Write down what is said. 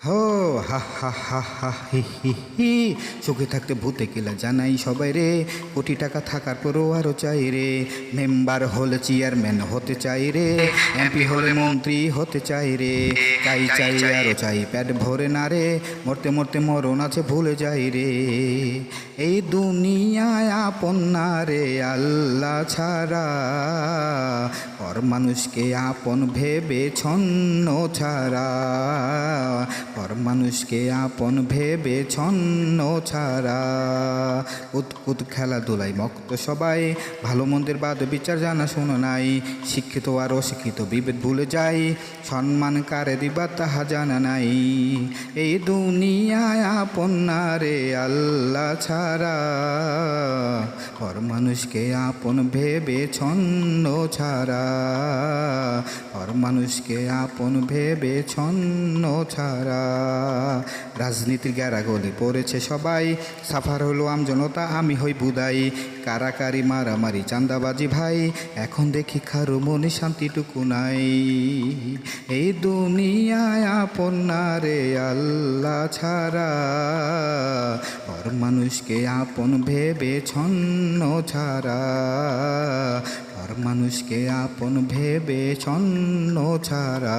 হো হা হা হা হা হি হি হি। চোখে থাকতে ভূতে কিলা জানাই সবাই রে, কোটি টাকা থাকার পরও আরো চাই রে। মেম্বার হলে চেয়ারম্যান হতে চাই রে, এমপি হলে মন্ত্রী হতে চাই রে। চাই চাই আরো চাই, পেট ভরে না রে, মরতে মরতে মরণ আছে ভুলে যাই রে। এই দুনিয়ায় আপন না রে আল্লাহ ছাড়া, পর মানুষকে আপন ভেবে ছন্ন ছাড়া, পর মানুষকে আপন ভেবে ছন্ন ছাড়া। কুতকুত খেলাধুলায় মক্ত সবাই, ভালো মন্দের বাদ বিচার জানা শোনো নাই। শিক্ষিত আর অশিক্ষিত বিভেদ ভুলে যাই, সম্মান কারে দিবা তাহা জানা নাই। এই দুনিয়ায় আপন না রে আল্লাহ ছাড়া, পর মানুষকে আপন ভেবে ছন্ন ছাড়া, পর মানুষকে আপন ভেবে ছন্ন ছাড়া। রাজনীতির গলি পড়েছে সবাই, সাফার হলো আমজনতা আমি হই বুদাই। কারাকারি মারামারি চাঁদাবাজি ভাই, এখন দেখি কারো মনে শান্তিটুকু নাই। এই দুনিয়ায় আপন না রে আল্লাহ ছাড়া, পর মানুষকে আপন ভেবে ছন্ন ছাড়া, পর মানুষকে আপন ভেবে ছন্ন ছাড়া।